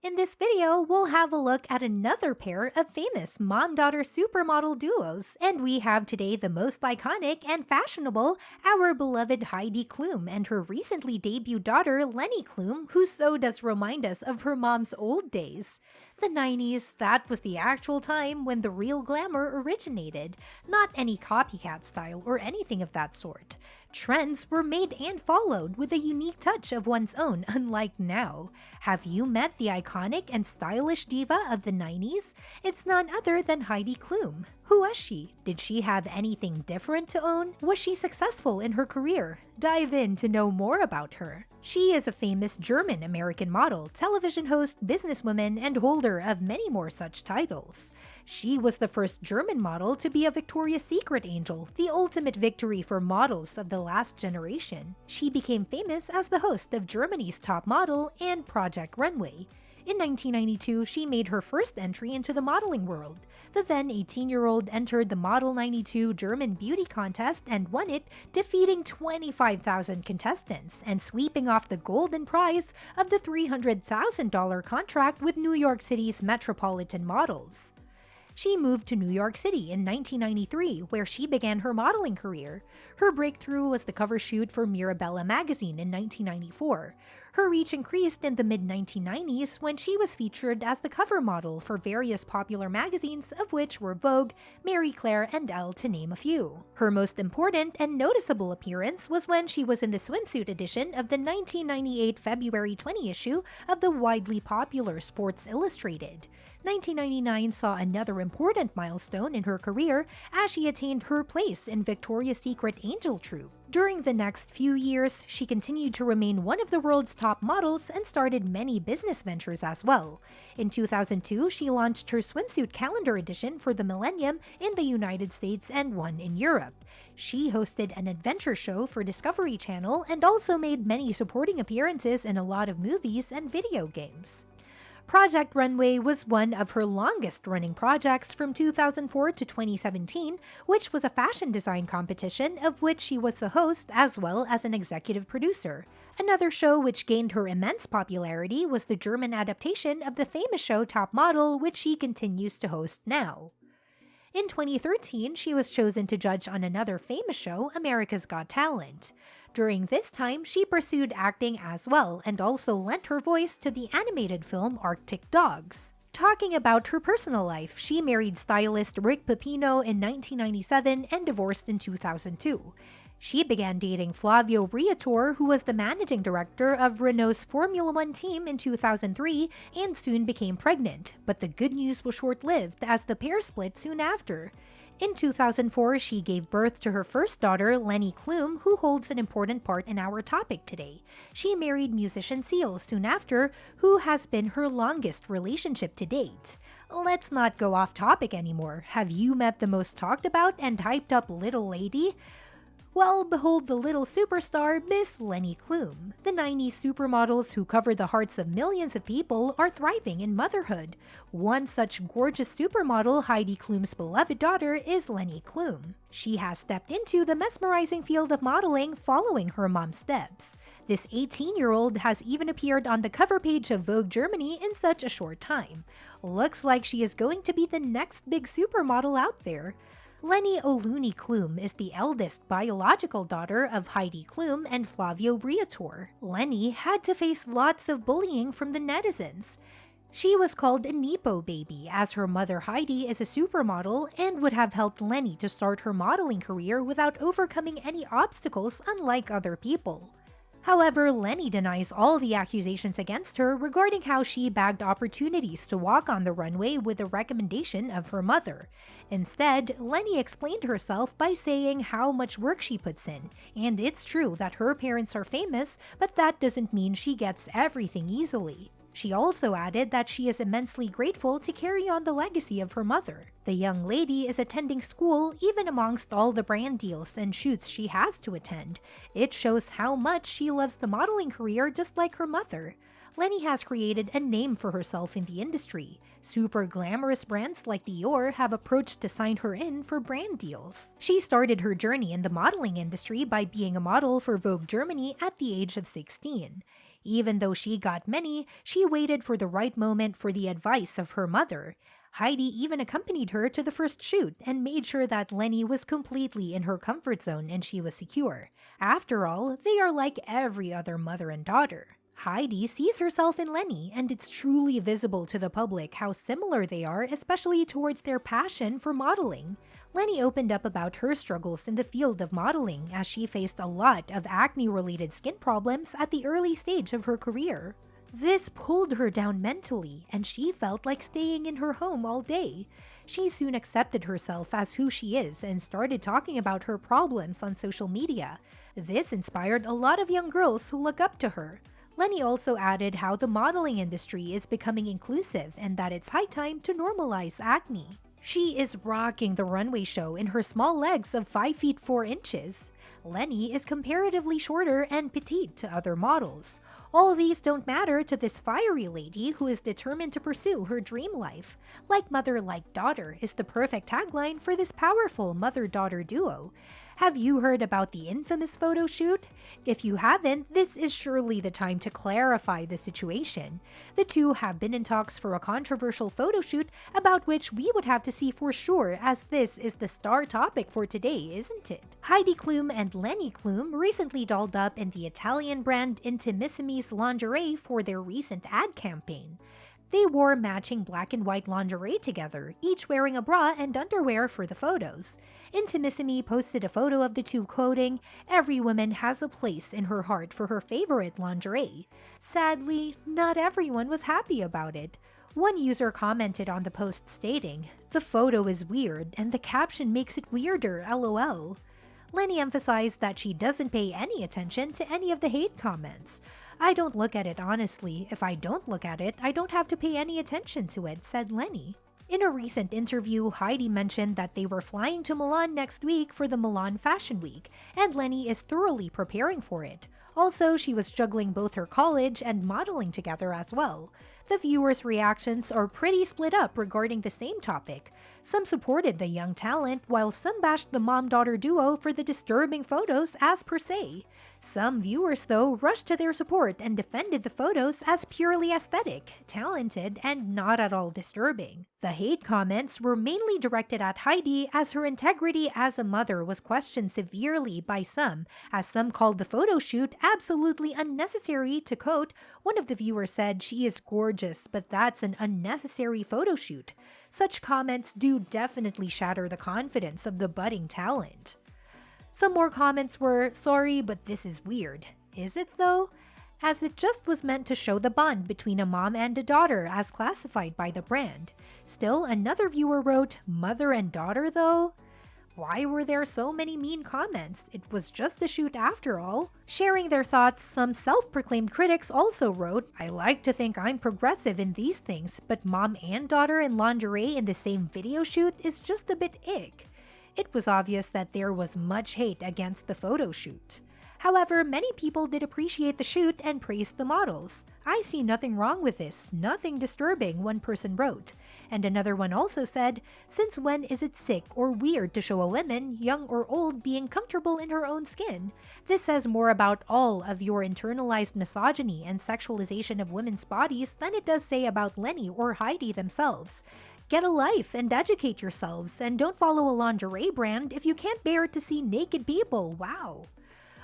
In this video, we'll have a look at another pair of famous mom-daughter supermodel duos, and we have today the most iconic and fashionable, our beloved Heidi Klum and her recently debuted daughter Leni Klum, who so does remind us of her mom's old days. The 90s, that was the actual time when the real glamour originated, not any copycat style or anything of that sort. Trends were made and followed with a unique touch of one's own, unlike now. Have you met the iconic and stylish diva of the 90s? It's none other than Heidi Klum. Who was she? Did she have anything different to own? Was she successful in her career? Dive in to know more about her. She is a famous German-American model, television host, businesswoman, and holder of many more such titles. She was the first German model to be a Victoria's Secret angel, the ultimate victory for models of the last generation. She became famous as the host of Germany's Top Model and Project Runway. In 1992, she made her first entry into the modeling world. The then 18-year-old entered the Model 92 German beauty contest and won it, defeating 25,000 contestants and sweeping off the golden prize of the $300,000 contract with New York City's Metropolitan Models. She moved to New York City in 1993, where she began her modeling career. Her breakthrough was the cover shoot for Mirabella magazine in 1994. Her reach increased in the mid-1990s when she was featured as the cover model for various popular magazines, of which were Vogue, Marie Claire, and Elle, to name a few. Her most important and noticeable appearance was when she was in the swimsuit edition of the 1998 February 20 issue of the widely popular Sports Illustrated. 1999 saw another important milestone in her career as she attained her place in Victoria's Secret Angel Troupe. During the next few years, she continued to remain one of the world's top models and started many business ventures as well. In 2002, she launched her swimsuit calendar edition for the millennium in the United States and one in Europe. She hosted an adventure show for Discovery Channel and also made many supporting appearances in a lot of movies and video games. Project Runway was one of her longest-running projects from 2004 to 2017, which was a fashion design competition of which she was the host as well as an executive producer. Another show which gained her immense popularity was the German adaptation of the famous show Top Model, which she continues to host now. In 2013, she was chosen to judge on another famous show, America's Got Talent. During this time, she pursued acting as well and also lent her voice to the animated film Arctic Dogs. Talking about her personal life, she married stylist Rick Pepino in 1997 and divorced in 2002. She began dating Flavio Briatore, who was the managing director of Renault's Formula One team in 2003, and soon became pregnant, but the good news was short-lived as the pair split soon after. In 2004, she gave birth to her first daughter, Leni Klum, who holds an important part in our topic today. She married musician Seal soon after, who has been her longest relationship to date. Let's not go off topic anymore. Have you met the most talked about and hyped up little lady? Well, behold the little superstar, Miss Leni Klum. The 90s supermodels who cover the hearts of millions of people are thriving in motherhood. One such gorgeous supermodel, Heidi Klum's beloved daughter, is Leni Klum. She has stepped into the mesmerizing field of modeling following her mom's steps. This 18-year-old has even appeared on the cover page of Vogue Germany in such a short time. Looks like she is going to be the next big supermodel out there. Leni Klum is the eldest biological daughter of Heidi Klum and Flavio Briatore. Leni had to face lots of bullying from the netizens. She was called a Nepo baby as her mother Heidi is a supermodel and would have helped Leni to start her modeling career without overcoming any obstacles unlike other people. However, Leni denies all the accusations against her regarding how she bagged opportunities to walk on the runway with the recommendation of her mother. Instead, Leni explained herself by saying how much work she puts in, and it's true that her parents are famous, but that doesn't mean she gets everything easily. She also added that she is immensely grateful to carry on the legacy of her mother. The young lady is attending school even amongst all the brand deals and shoots she has to attend. It shows how much she loves the modeling career just like her mother. Leni has created a name for herself in the industry. Super glamorous brands like Dior have approached to sign her in for brand deals. She started her journey in the modeling industry by being a model for Vogue Germany at the age of 16. Even though she got many, she waited for the right moment for the advice of her mother. Heidi even accompanied her to the first shoot and made sure that Leni was completely in her comfort zone and she was secure. After all, they are like every other mother and daughter. Heidi sees herself in Leni, and it's truly visible to the public how similar they are, especially towards their passion for modeling. Leni opened up about her struggles in the field of modeling as she faced a lot of acne-related skin problems at the early stage of her career. This pulled her down mentally, and she felt like staying in her home all day. She soon accepted herself as who she is and started talking about her problems on social media. This inspired a lot of young girls who look up to her. Leni also added how the modeling industry is becoming inclusive and that it's high time to normalize acne. She is rocking the runway show in her small legs of 5 feet 4 inches. Leni is comparatively shorter and petite to other models. All these don't matter to this fiery lady who is determined to pursue her dream life. Like mother, like daughter is the perfect tagline for this powerful mother-daughter duo. Have you heard about the infamous photo shoot? If you haven't, this is surely the time to clarify the situation. The two have been in talks for a controversial photo shoot about which we would have to see for sure, as this is the star topic for today, isn't it? Heidi Klum and Leni Klum recently dolled up in the Italian brand Intimissimi's lingerie for their recent ad campaign. They wore matching black and white lingerie together, each wearing a bra and underwear for the photos. Intimissimi posted a photo of the two quoting, "Every woman has a place in her heart for her favorite lingerie." Sadly, not everyone was happy about it. One user commented on the post stating, "The photo is weird and the caption makes it weirder, lol." Leni emphasized that she doesn't pay any attention to any of the hate comments. "I don't look at it honestly. If I don't look at it, I don't have to pay any attention to it," said Leni. In a recent interview, Heidi mentioned that they were flying to Milan next week for the Milan Fashion Week, and Leni is thoroughly preparing for it. Also, she was juggling both her college and modeling together as well. The viewers' reactions are pretty split up regarding the same topic. Some supported the young talent, while some bashed the mom-daughter duo for the disturbing photos as per se. Some viewers, though, rushed to their support and defended the photos as purely aesthetic, talented, and not at all disturbing. The hate comments were mainly directed at Heidi, as her integrity as a mother was questioned severely by some, as some called the photo shoot absolutely unnecessary. To quote, one of the viewers said, "She is gorgeous, but that's an unnecessary photo shoot." Such comments do definitely shatter the confidence of the budding talent. Some more comments were, "Sorry, but this is weird." Is it though? As it just was meant to show the bond between a mom and a daughter as classified by the brand. Still, another viewer wrote, "Mother and daughter though?" Why were there so many mean comments? It was just a shoot after all. Sharing their thoughts, some self-proclaimed critics also wrote, "I like to think I'm progressive in these things, but mom and daughter in lingerie in the same video shoot is just a bit ick." It was obvious that there was much hate against the photo shoot. However, many people did appreciate the shoot and praised the models. "I see nothing wrong with this, nothing disturbing," one person wrote. And another one also said, "Since when is it sick or weird to show a woman, young or old, being comfortable in her own skin? This says more about all of your internalized misogyny and sexualization of women's bodies than it does say about Leni or Heidi themselves. Get a life and educate yourselves, and don't follow a lingerie brand if you can't bear to see naked people. Wow."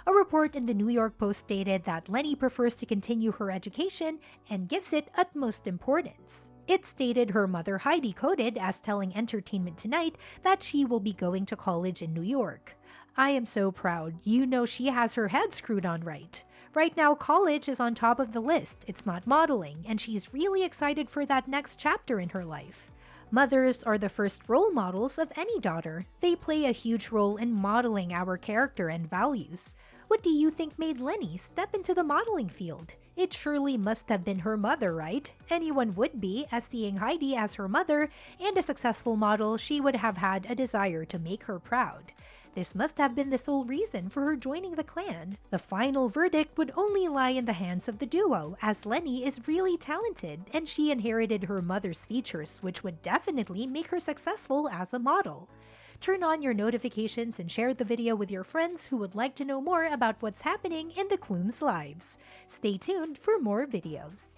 A report in the New York Post stated that Leni prefers to continue her education and gives it utmost importance. It stated her mother Heidi quoted as telling Entertainment Tonight that she will be going to college in New York. "I am so proud. You know she has her head screwed on right. Right now, college is on top of the list. It's not modeling, and she's really excited for that next chapter in her life." Mothers are the first role models of any daughter. They play a huge role in modeling our character and values. What do you think made Leni step into the modeling field? It surely must have been her mother, right? Anyone would be, as seeing Heidi as her mother and a successful model, she would have had a desire to make her proud. This must have been the sole reason for her joining the clan. The final verdict would only lie in the hands of the duo, as Leni is really talented and she inherited her mother's features, which would definitely make her successful as a model. turn on your notifications and share the video with your friends who would like to know more about what's happening in the Klum's lives. Stay tuned for more videos.